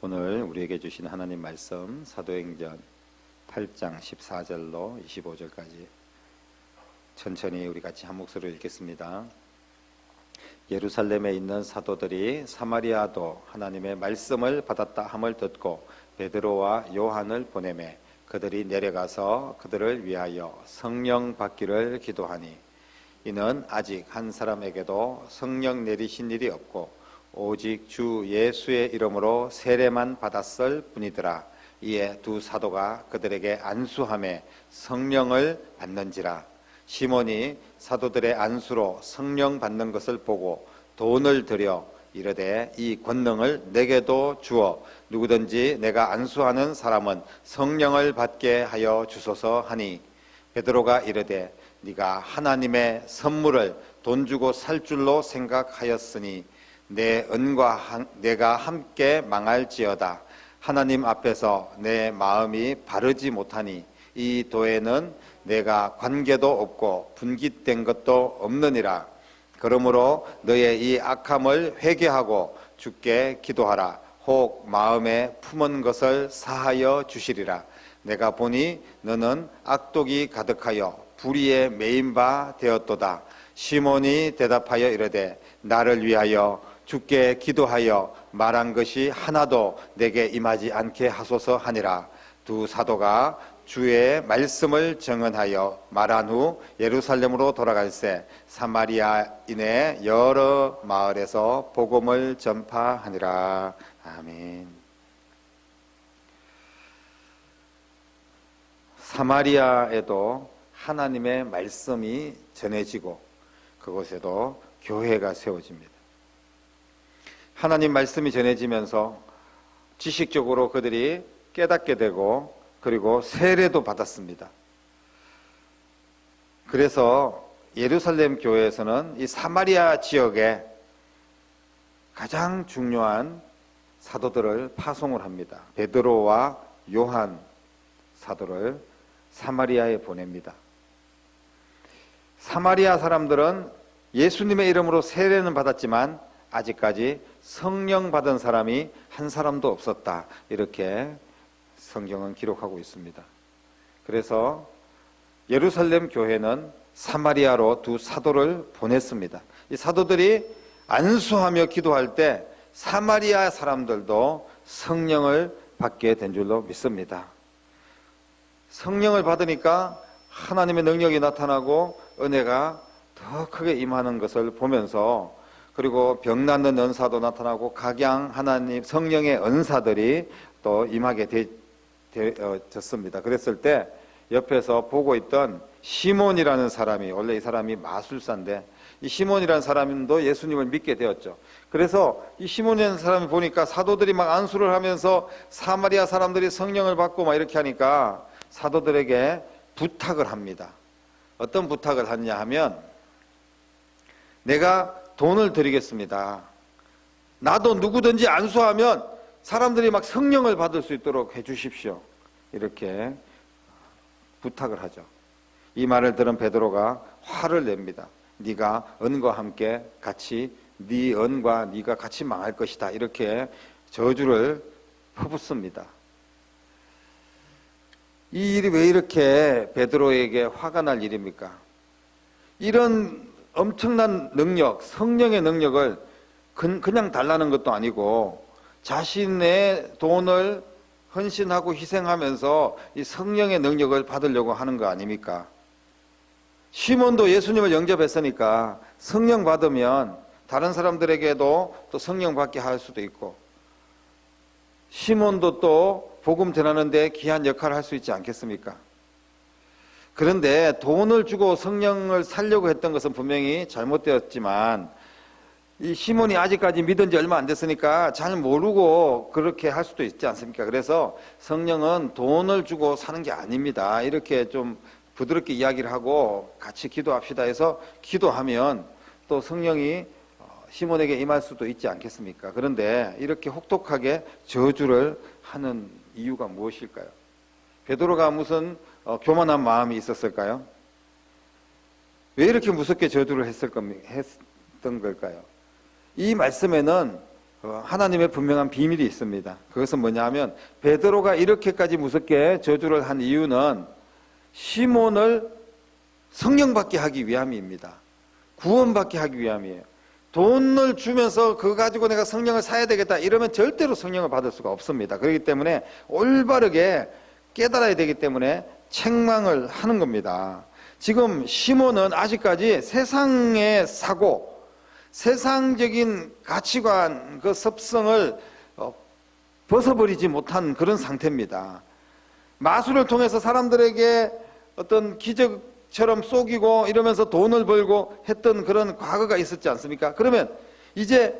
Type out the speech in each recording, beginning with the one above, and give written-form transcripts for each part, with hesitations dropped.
오늘 우리에게 주신 하나님 말씀 사도행전 8장 14절로 25절까지 천천히 우리 같이 한 목소리로 읽겠습니다. 예루살렘에 있는 사도들이 사마리아도 하나님의 말씀을 받았다 함을 듣고 베드로와 요한을 보내매 그들이 내려가서 그들을 위하여 성령 받기를 기도하니 이는 아직 한 사람에게도 성령 내리신 일이 없고 오직 주 예수의 이름으로 세례만 받았을 뿐이더라. 이에 두 사도가 그들에게 안수하며 성령을 받는지라. 시몬이 사도들의 안수로 성령 받는 것을 보고 돈을 들여 이르되 이 권능을 내게도 주어 누구든지 내가 안수하는 사람은 성령을 받게 하여 주소서 하니 베드로가 이르되 네가 하나님의 선물을 돈 주고 살 줄로 생각하였으니 내 은과 내가 함께 망할지어다. 하나님 앞에서 내 마음이 바르지 못하니 이 도에는 내가 관계도 없고 분깃된 것도 없느니라. 그러므로 너의 이 악함을 회개하고 주께 기도하라. 혹 마음에 품은 것을 사하여 주시리라. 내가 보니 너는 악독이 가득하여 불의에 매인 바 되었도다. 시몬이 대답하여 이르되 나를 위하여 주께 기도하여 말한 것이 하나도 내게 임하지 않게 하소서 하니라. 두 사도가 주의 말씀을 증언하여 말한 후 예루살렘으로 돌아갈새 사마리아인의 여러 마을에서 복음을 전파하니라. 아멘. 사마리아에도 하나님의 말씀이 전해지고 그곳에도 교회가 세워집니다. 하나님 말씀이 전해지면서 지식적으로 그들이 깨닫게 되고 그리고 세례도 받았습니다. 그래서 예루살렘 교회에서는 이 사마리아 지역에 가장 중요한 사도들을 파송을 합니다. 베드로와 요한 사도를 사마리아에 보냅니다. 사마리아 사람들은 예수님의 이름으로 세례는 받았지만 아직까지 성령 받은 사람이 한 사람도 없었다. 이렇게 성경은 기록하고 있습니다. 그래서 예루살렘 교회는 사마리아로 두 사도를 보냈습니다. 이 사도들이 안수하며 기도할 때 사마리아 사람들도 성령을 받게 된 줄로 믿습니다. 성령을 받으니까 하나님의 능력이 나타나고 은혜가 더 크게 임하는 것을 보면서 그리고 병 낫는 은사도 나타나고 각양 하나님 성령의 은사들이 또 임하게 되었습니다. 그랬을 때 옆에서 보고 있던 시몬이라는 사람이, 원래 이 사람이 마술사인데 이 시몬이라는 사람도 예수님을 믿게 되었죠. 그래서 이 시몬이라는 사람이 보니까 사도들이 막 안수를 하면서 사마리아 사람들이 성령을 받고 막 이렇게 하니까 사도들에게 부탁을 합니다. 어떤 부탁을 하냐 하면 내가 돈을 드리겠습니다. 나도 누구든지 안수하면 사람들이 막 성령을 받을 수 있도록 해주십시오. 이렇게 부탁을 하죠. 이 말을 들은 베드로가 화를 냅니다. 네가 은과 함께 같이 네 은과 네가 같이 망할 것이다. 이렇게 저주를 퍼붓습니다. 이 일이 왜 이렇게 베드로에게 화가 날 일입니까? 이런 엄청난 능력, 성령의 능력을 그냥 달라는 것도 아니고 자신의 돈을 헌신하고 희생하면서 이 성령의 능력을 받으려고 하는 거 아닙니까? 시몬도 예수님을 영접했으니까 성령 받으면 다른 사람들에게도 또 성령 받게 할 수도 있고 시몬도 또 복음 전하는데 귀한 역할을 할 수 있지 않겠습니까? 그런데 돈을 주고 성령을 살려고 했던 것은 분명히 잘못되었지만 이 시몬이 아직까지 믿은 지 얼마 안 됐으니까 잘 모르고 그렇게 할 수도 있지 않습니까? 그래서 성령은 돈을 주고 사는 게 아닙니다. 이렇게 좀 부드럽게 이야기를 하고 같이 기도합시다 해서 기도하면 또 성령이 시몬에게 임할 수도 있지 않겠습니까? 그런데 이렇게 혹독하게 저주를 하는 이유가 무엇일까요? 베드로가 무슨 교만한 마음이 있었을까요? 왜 이렇게 무섭게 저주를 했던 걸까요? 이 말씀에는 하나님의 분명한 비밀이 있습니다. 그것은 뭐냐면 베드로가 이렇게까지 무섭게 저주를 한 이유는 시몬을 성령받게 하기 위함입니다. 구원받게 하기 위함이에요. 돈을 주면서 그거 가지고 내가 성령을 사야 되겠다 이러면 절대로 성령을 받을 수가 없습니다. 그렇기 때문에 올바르게 깨달아야 되기 때문에 책망을 하는 겁니다. 지금 시몬은 아직까지 세상의 사고, 세상적인 가치관, 그 습성을 벗어버리지 못한 그런 상태입니다. 마술을 통해서 사람들에게 어떤 기적처럼 속이고 이러면서 돈을 벌고 했던 그런 과거가 있었지 않습니까? 그러면 이제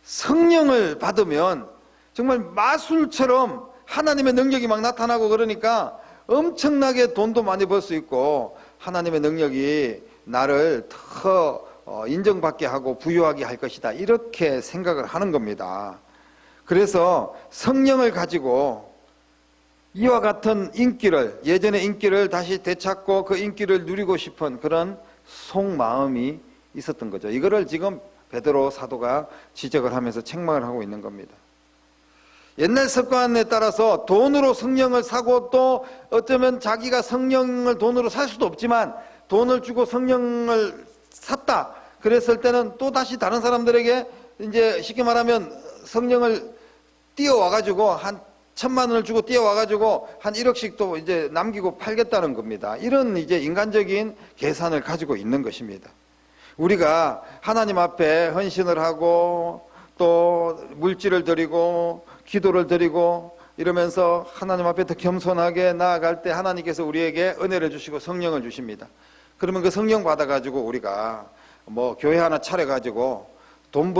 성령을 받으면 정말 마술처럼 하나님의 능력이 막 나타나고 그러니까 엄청나게 돈도 많이 벌 수 있고 하나님의 능력이 나를 더 인정받게 하고 부유하게 할 것이다 이렇게 생각을 하는 겁니다. 그래서 성령을 가지고 이와 같은 인기를, 예전의 인기를 다시 되찾고 그 인기를 누리고 싶은 그런 속마음이 있었던 거죠. 이거를 지금 베드로 사도가 지적을 하면서 책망을 하고 있는 겁니다. 옛날 습관에 따라서 돈으로 성령을 사고 또 어쩌면 자기가 성령을 돈으로 살 수도 없지만 돈을 주고 성령을 샀다. 그랬을 때는 또 다시 다른 사람들에게 이제 쉽게 말하면 성령을 띄워와가지고 한 1,000만 원을 주고 띄워와가지고 한 1억씩 또 이제 남기고 팔겠다는 겁니다. 이런 이제 인간적인 계산을 가지고 있는 것입니다. 우리가 하나님 앞에 헌신을 하고 또 물질을 드리고 기도를 드리고 이러면서 하나님 앞에 더 겸손하게 나아갈 때 하나님께서 우리에게 은혜를 주시고 성령을 주십니다. 그러면 그 성령 받아가지고 우리가 뭐 교회 하나 차려가지고 돈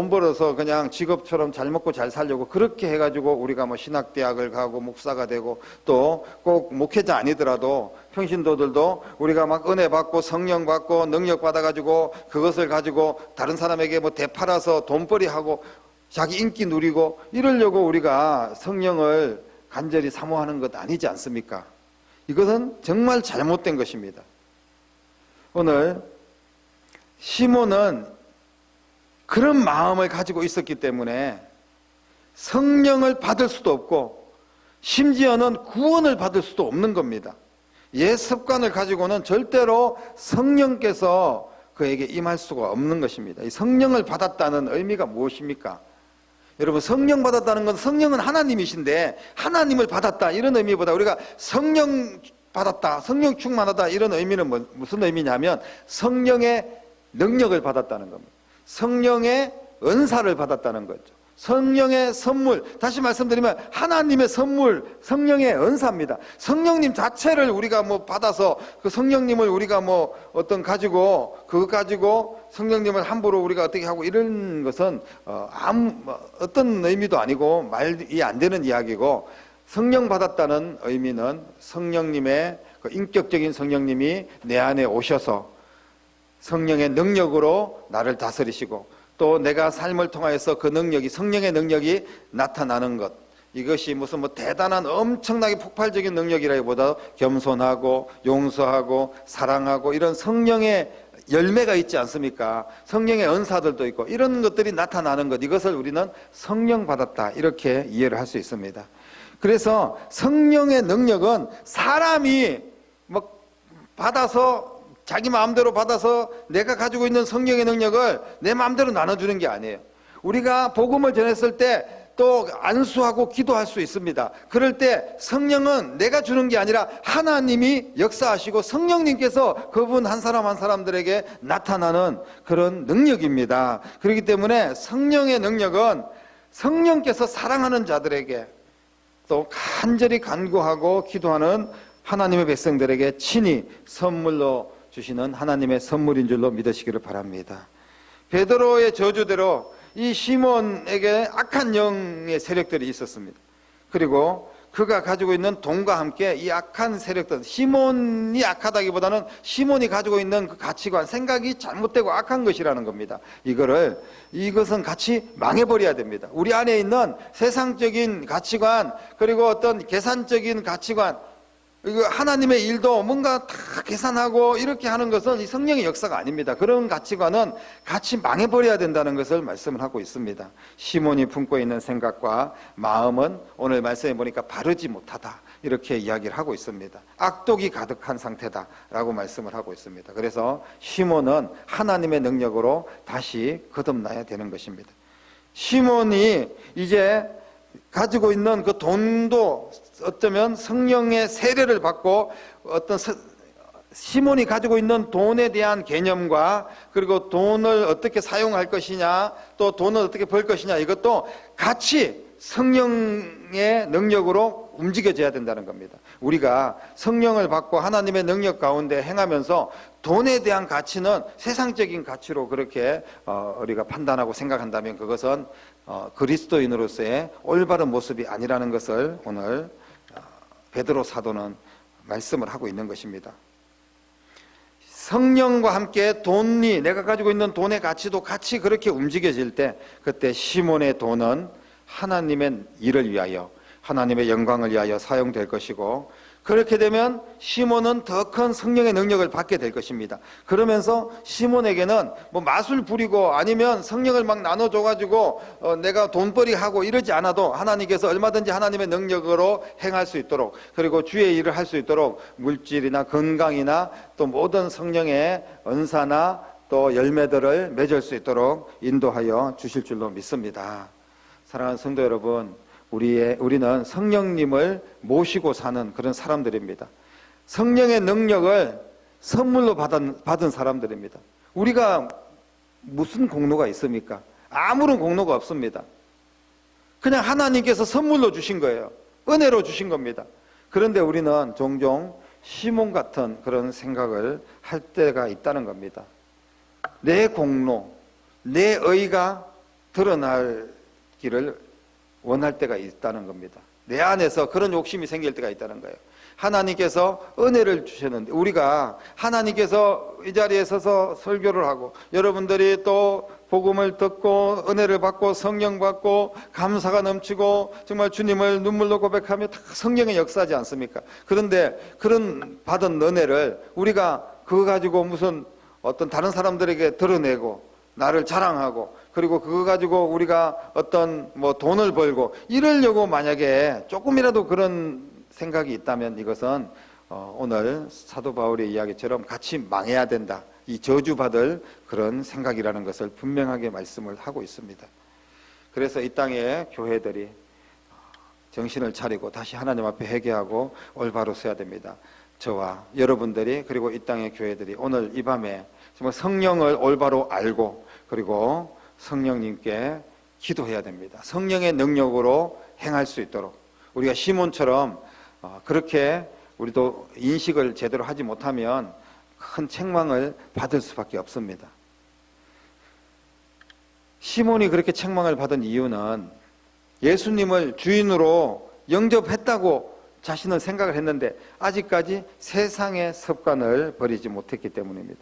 벌어서 그냥 직업처럼 잘 먹고 잘 살려고 그렇게 해가지고 우리가 뭐 신학대학을 가고 목사가 되고 또 꼭 목회자 아니더라도 평신도들도 우리가 막 은혜 받고 성령 받고 능력 받아가지고 그것을 가지고 다른 사람에게 뭐 되팔아서 돈벌이 하고 자기 인기 누리고 이러려고 우리가 성령을 간절히 사모하는 것 아니지 않습니까? 이것은 정말 잘못된 것입니다. 오늘 시몬은 그런 마음을 가지고 있었기 때문에 성령을 받을 수도 없고 심지어는 구원을 받을 수도 없는 겁니다. 옛 습관을 가지고는 절대로 성령께서 그에게 임할 수가 없는 것입니다. 이 성령을 받았다는 의미가 무엇입니까? 여러분, 성령 받았다는 건 성령은 하나님이신데 하나님을 받았다 이런 의미보다 우리가 성령 받았다, 성령 충만하다 이런 의미는 무슨 의미냐면 성령의 능력을 받았다는 겁니다. 성령의 은사를 받았다는 거죠. 성령의 선물, 다시 말씀드리면 하나님의 선물, 성령의 은사입니다. 성령님 자체를 우리가 뭐 받아서 그 성령님을 우리가 뭐 어떤 가지고 그거 가지고 성령님을 함부로 우리가 어떻게 하고 이런 것은 어떤 의미도 아니고 말이 안 되는 이야기고, 성령 받았다는 의미는 성령님의 그 인격적인 성령님이 내 안에 오셔서 성령의 능력으로 나를 다스리시고 또 내가 삶을 통하여서 그 능력이, 성령의 능력이 나타나는 것, 이것이 무슨 뭐 대단한 엄청나게 폭발적인 능력이라기보다 겸손하고 용서하고 사랑하고 이런 성령의 열매가 있지 않습니까? 성령의 은사들도 있고 이런 것들이 나타나는 것, 이것을 우리는 성령 받았다 이렇게 이해를 할 수 있습니다. 그래서 성령의 능력은 사람이 뭐 받아서 자기 마음대로 받아서 내가 가지고 있는 성령의 능력을 내 마음대로 나눠주는 게 아니에요. 우리가 복음을 전했을 때 또 안수하고 기도할 수 있습니다. 그럴 때 성령은 내가 주는 게 아니라 하나님이 역사하시고 성령님께서 그분 한 사람 한 사람들에게 나타나는 그런 능력입니다. 그렇기 때문에 성령의 능력은 성령께서 사랑하는 자들에게 또 간절히 간구하고 기도하는 하나님의 백성들에게 친히 선물로 주시는 하나님의 선물인 줄로 믿으시기를 바랍니다. 베드로의 저주대로 이 시몬에게 악한 영의 세력들이 있었습니다. 그리고 그가 가지고 있는 돈과 함께 이 악한 세력들, 시몬이 악하다기보다는 시몬이 가지고 있는 그 가치관, 생각이 잘못되고 악한 것이라는 겁니다. 이것은 같이 망해버려야 됩니다. 우리 안에 있는 세상적인 가치관, 그리고 어떤 계산적인 가치관, 이거 하나님의 일도 뭔가 다 계산하고 이렇게 하는 것은 이 성령의 역사가 아닙니다. 그런 가치관은 같이 망해버려야 된다는 것을 말씀을 하고 있습니다. 시몬이 품고 있는 생각과 마음은 오늘 말씀해 보니까 바르지 못하다, 이렇게 이야기를 하고 있습니다. 악독이 가득한 상태다라고 말씀을 하고 있습니다. 그래서 시몬은 하나님의 능력으로 다시 거듭나야 되는 것입니다. 시몬이 이제 가지고 있는 그 돈도 어쩌면 성령의 세례를 받고 어떤 시몬이 가지고 있는 돈에 대한 개념과 그리고 돈을 어떻게 사용할 것이냐, 또 돈을 어떻게 벌 것이냐, 이것도 같이 성령의 능력으로 움직여져야 된다는 겁니다. 우리가 성령을 받고 하나님의 능력 가운데 행하면서 돈에 대한 가치는 세상적인 가치로 그렇게 우리가 판단하고 생각한다면 그것은 그리스도인으로서의 올바른 모습이 아니라는 것을 오늘 베드로 사도는 말씀을 하고 있는 것입니다. 성령과 함께 돈이, 내가 가지고 있는 돈의 가치도 같이 그렇게 움직여질 때, 그때 시몬의 돈은 하나님의 일을 위하여, 하나님의 영광을 위하여 사용될 것이고, 그렇게 되면 시몬은 더 큰 성령의 능력을 받게 될 것입니다. 그러면서 시몬에게는 뭐 마술 부리고 아니면 성령을 막 나눠줘가지고 내가 돈벌이 하고 이러지 않아도 하나님께서 얼마든지 하나님의 능력으로 행할 수 있도록, 그리고 주의 일을 할 수 있도록 물질이나 건강이나 또 모든 성령의 은사나 또 열매들을 맺을 수 있도록 인도하여 주실 줄로 믿습니다. 사랑하는 성도 여러분, 우리는 성령님을 모시고 사는 그런 사람들입니다. 성령의 능력을 선물로 받은 사람들입니다. 우리가 무슨 공로가 있습니까? 아무런 공로가 없습니다. 그냥 하나님께서 선물로 주신 거예요. 은혜로 주신 겁니다. 그런데 우리는 종종 시몬 같은 그런 생각을 할 때가 있다는 겁니다. 내 공로, 내 의가 드러나기를 원할 때가 있다는 겁니다. 내 안에서 그런 욕심이 생길 때가 있다는 거예요. 하나님께서 은혜를 주셨는데, 우리가 하나님께서 이 자리에 서서 설교를 하고 여러분들이 또 복음을 듣고 은혜를 받고 성령 받고 감사가 넘치고 정말 주님을 눈물로 고백하며 다 성령의 역사지 않습니까? 그런데 그런 받은 은혜를 우리가 그거 가지고 무슨 어떤 다른 사람들에게 드러내고 나를 자랑하고, 그리고 그거 가지고 우리가 어떤 뭐 돈을 벌고 이러려고 만약에 조금이라도 그런 생각이 있다면 이것은 오늘 사도 바울의 이야기처럼 같이 망해야 된다, 이 저주받을 그런 생각이라는 것을 분명하게 말씀을 하고 있습니다. 그래서 이 땅의 교회들이 정신을 차리고 다시 하나님 앞에 회개하고 올바로 서야 됩니다. 저와 여러분들이, 그리고 이 땅의 교회들이 오늘 이 밤에 정말 성령을 올바로 알고 그리고 성령님께 기도해야 됩니다. 성령의 능력으로 행할 수 있도록, 우리가 시몬처럼 그렇게 우리도 인식을 제대로 하지 못하면 큰 책망을 받을 수밖에 없습니다. 시몬이 그렇게 책망을 받은 이유는 예수님을 주인으로 영접했다고 자신은 생각을 했는데 아직까지 세상의 습관을 버리지 못했기 때문입니다.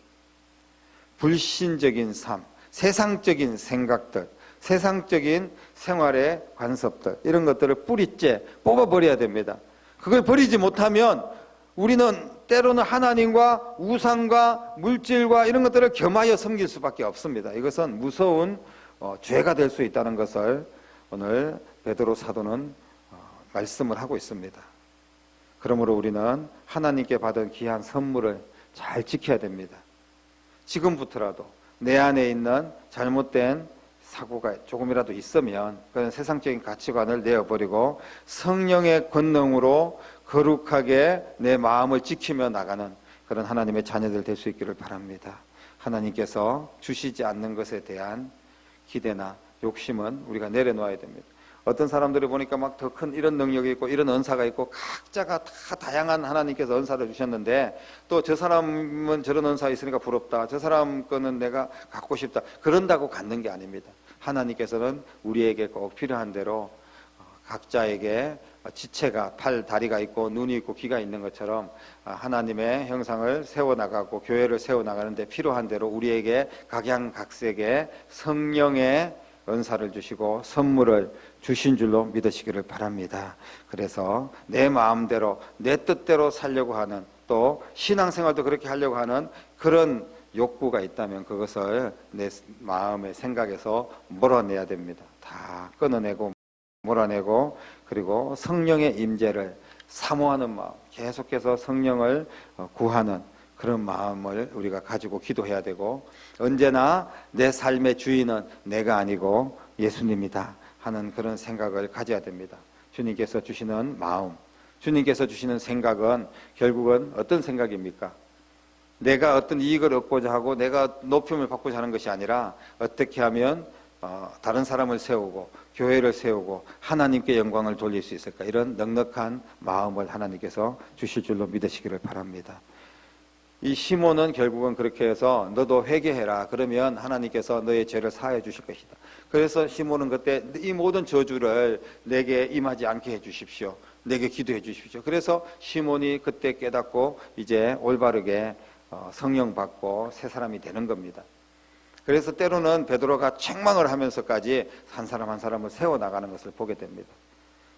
불신적인 삶, 세상적인 생각들, 세상적인 생활의 관습들, 이런 것들을 뿌리째 뽑아버려야 됩니다. 그걸 버리지 못하면 우리는 때로는 하나님과 우상과 물질과 이런 것들을 겸하여 섬길 수밖에 없습니다. 이것은 무서운 죄가 될 수 있다는 것을 오늘 베드로 사도는 말씀을 하고 있습니다. 그러므로 우리는 하나님께 받은 귀한 선물을 잘 지켜야 됩니다. 지금부터라도 내 안에 있는 잘못된 사고가 조금이라도 있으면 그런 세상적인 가치관을 내어버리고 성령의 권능으로 거룩하게 내 마음을 지키며 나가는 그런 하나님의 자녀들 될 수 있기를 바랍니다. 하나님께서 주시지 않는 것에 대한 기대나 욕심은 우리가 내려놓아야 됩니다. 어떤 사람들이 보니까 막 더 큰 이런 능력이 있고 이런 은사가 있고 각자가 다 다양한 하나님께서 은사를 주셨는데 또 저 사람은 저런 은사 있으니까 부럽다, 저 사람 거는 내가 갖고 싶다, 그런다고 갖는 게 아닙니다. 하나님께서는 우리에게 꼭 필요한 대로 각자에게 지체가, 팔, 다리가 있고 눈이 있고 귀가 있는 것처럼 하나님의 형상을 세워나가고 교회를 세워나가는데 필요한 대로 우리에게 각양각색의 성령의 은사를 주시고 선물을 주신 줄로 믿으시기를 바랍니다. 그래서 내 마음대로 내 뜻대로 살려고 하는, 또 신앙생활도 그렇게 하려고 하는 그런 욕구가 있다면 그것을 내 마음의 생각에서 몰아내야 됩니다. 다 끊어내고 몰아내고, 그리고 성령의 임재를 사모하는 마음, 계속해서 성령을 구하는 그런 마음을 우리가 가지고 기도해야 되고, 언제나 내 삶의 주인은 내가 아니고 예수님이다 하는 그런 생각을 가져야 됩니다. 주님께서 주시는 마음, 주님께서 주시는 생각은 결국은 어떤 생각입니까? 내가 어떤 이익을 얻고자 하고 내가 높임을 받고자 하는 것이 아니라, 어떻게 하면 다른 사람을 세우고 교회를 세우고 하나님께 영광을 돌릴 수 있을까, 이런 넉넉한 마음을 하나님께서 주실 줄로 믿으시기를 바랍니다. 이 시몬은 결국은 그렇게 해서 너도 회개해라, 그러면 하나님께서 너의 죄를 사하여 주실 것이다. 그래서 시몬은 그때 이 모든 저주를 내게 임하지 않게 해 주십시오, 내게 기도해 주십시오. 그래서 시몬이 그때 깨닫고 이제 올바르게 성령 받고 새 사람이 되는 겁니다. 그래서 때로는 베드로가 책망을 하면서까지 한 사람 한 사람을 세워나가는 것을 보게 됩니다.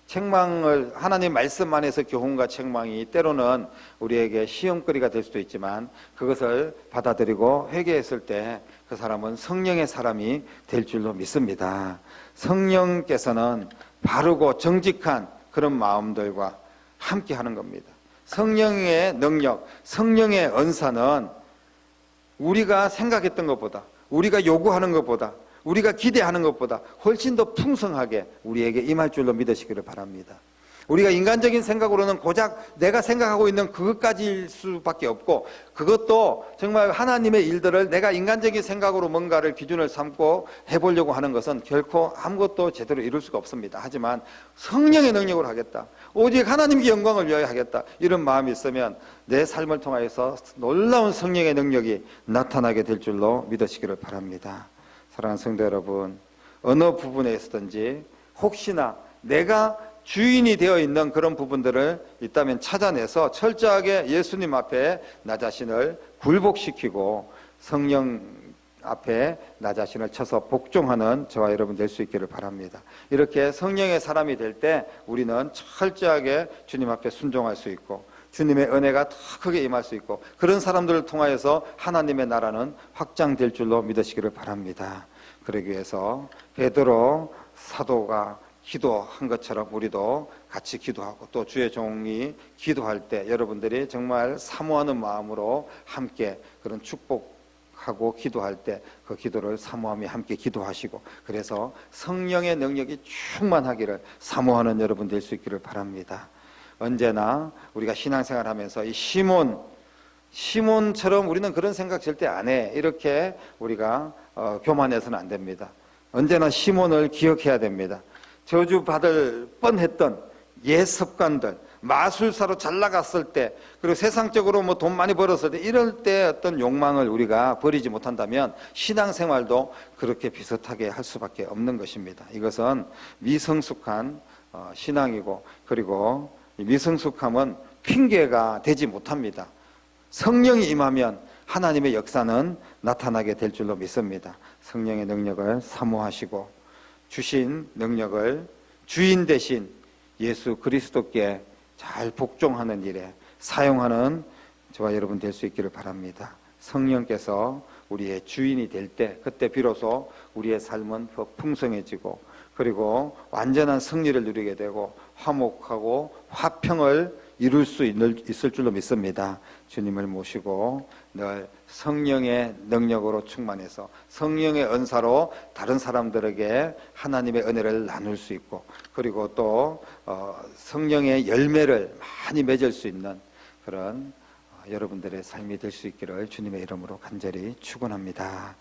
책망을, 하나님 말씀 안에서 교훈과 책망이 때로는 우리에게 시험거리가 될 수도 있지만, 그것을 받아들이고 회개했을 때 그 사람은 성령의 사람이 될 줄로 믿습니다. 성령께서는 바르고 정직한 그런 마음들과 함께 하는 겁니다. 성령의 능력, 성령의 은사는 우리가 생각했던 것보다, 우리가 요구하는 것보다, 우리가 기대하는 것보다 훨씬 더 풍성하게 우리에게 임할 줄로 믿으시기를 바랍니다. 우리가 인간적인 생각으로는 고작 내가 생각하고 있는 그것까지일 수밖에 없고, 그것도 정말 하나님의 일들을 내가 인간적인 생각으로 뭔가를 기준을 삼고 해보려고 하는 것은 결코 아무것도 제대로 이룰 수가 없습니다. 하지만 성령의 능력으로 하겠다, 오직 하나님께 영광을 위하여 하겠다, 이런 마음이 있으면 내 삶을 통하여서 놀라운 성령의 능력이 나타나게 될 줄로 믿으시기를 바랍니다. 사랑하는 성도 여러분, 어느 부분에 있었든지 혹시나 내가 주인이 되어 있는 그런 부분들을 있다면 찾아내서 철저하게 예수님 앞에 나 자신을 굴복시키고 성령 앞에 나 자신을 쳐서 복종하는 저와 여러분 될 수 있기를 바랍니다. 이렇게 성령의 사람이 될 때 우리는 철저하게 주님 앞에 순종할 수 있고, 주님의 은혜가 더 크게 임할 수 있고, 그런 사람들을 통하여서 하나님의 나라는 확장될 줄로 믿으시기를 바랍니다. 그러기 위해서 베드로 사도가 기도한 것처럼 우리도 같이 기도하고, 또 주의 종이 기도할 때 여러분들이 정말 사모하는 마음으로 함께 그런 축복하고 기도할 때 그 기도를 사모하며 함께 기도하시고, 그래서 성령의 능력이 충만하기를 사모하는 여러분 될 수 있기를 바랍니다. 언제나 우리가 신앙생활 하면서 이 시몬처럼 우리는 그런 생각 절대 안 해, 이렇게 우리가 교만해서는 안 됩니다. 언제나 시몬을 기억해야 됩니다. 저주받을 뻔했던 옛 습관들, 마술사로 잘 나갔을 때, 그리고 세상적으로 뭐 돈 많이 벌었을 때, 이럴 때 어떤 욕망을 우리가 버리지 못한다면 신앙생활도 그렇게 비슷하게 할 수밖에 없는 것입니다. 이것은 미성숙한 신앙이고, 그리고 이 미성숙함은 핑계가 되지 못합니다. 성령이 임하면 하나님의 역사는 나타나게 될 줄로 믿습니다. 성령의 능력을 사모하시고 주신 능력을 주인 대신 예수 그리스도께 잘 복종하는 일에 사용하는 저와 여러분 될 수 있기를 바랍니다. 성령께서 우리의 주인이 될 때, 그때 비로소 우리의 삶은 더 풍성해지고, 그리고 완전한 승리를 누리게 되고 화목하고 화평을 이룰 수 있을 줄로 믿습니다. 주님을 모시고 늘 성령의 능력으로 충만해서 성령의 은사로 다른 사람들에게 하나님의 은혜를 나눌 수 있고, 그리고 또 성령의 열매를 많이 맺을 수 있는 그런 여러분들의 삶이 될 수 있기를 주님의 이름으로 간절히 축원합니다.